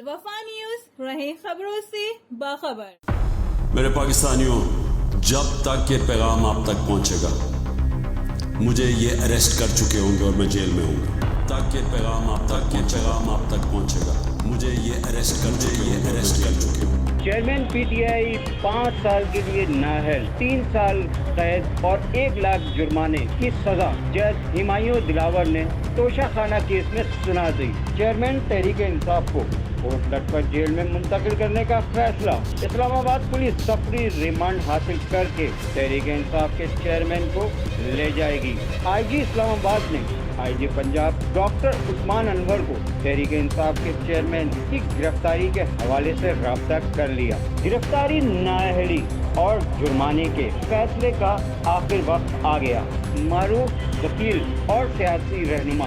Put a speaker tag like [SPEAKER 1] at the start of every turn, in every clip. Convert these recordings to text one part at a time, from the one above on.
[SPEAKER 1] الوفا news رہیں خبروں سے باخبر۔
[SPEAKER 2] میرے پاکستانیوں، جب تک یہ پیغام آپ تک پہنچے گا مجھے یہ اریسٹ کر چکے ہوں گے اور میں جیل میں ہوں گا۔ تک یہ پیغام آپ تک پہنچے گا مجھے یہ اریسٹ کر چکے ہوں۔
[SPEAKER 3] چیئرمین پی ٹی آئی 5 سال کے لیے نااہل، 3 سال قید اور 1 لاکھ جرمانے کی سزا جج ہمایوں دلاور نے توشہ خانہ کیس میں سنا دی۔ چیئرمین تحریک انصاف کو کوٹ لٹ پر جیل میں منتقل کرنے کا فیصلہ۔ اسلام آباد پولیس سفری ریمانڈ حاصل کر کے تحریک انصاف کے چیئرمین کو لے جائے گی۔ آئی جی اسلام آباد نے آئی جی پنجاب ڈاکٹر عثمان انور کو تحریک انصاف کے چیئرمین کی گرفتاری کے حوالے سے رابطہ کر لیا۔ گرفتاری، نااہلی اور جرمانے کے فیصلے کا آخر وقت آ گیا۔ معروف وکیل اور سیاسی رہنما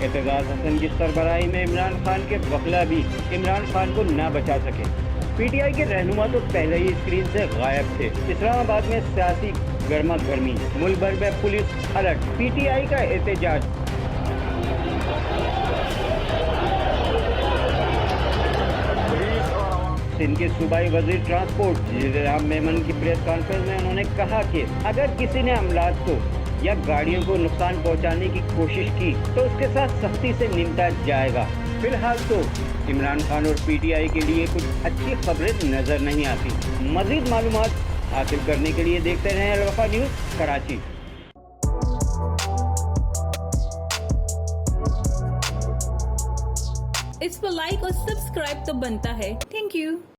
[SPEAKER 3] اعتزاز حسن کی سربراہی میں عمران خان کے وکلا بھی عمران خان کو نہ بچا سکے۔ پی ٹی آئی کے رہنما تو پہلے ہی اسکرین سے غائب تھے۔ اسلام آباد میں سیاسی گرما گرمی، ملک بھر میں police alert, P T I کا احتجاج۔ سندھ کے صوبائی وزیر ٹرانسپورٹ جیرام میمن کی پریس کانفرنس میں انہوں نے کہا کہ اگر کسی نے املاک کو یا گاڑیوں کو نقصان پہنچانے کی کوشش کی تو اس کے ساتھ سختی سے نمٹا جائے گا۔ فی الحال تو عمران خان اور پی ٹی آئی کے لیے کچھ اچھی خبریں نظر نہیں آتی۔ مزید معلومات حاصل کرنے کے لیے دیکھتے رہیں الوفا نیوز کراچی۔
[SPEAKER 1] اس پر لائک اور سبسکرائب تو بنتا ہے۔ Thank you.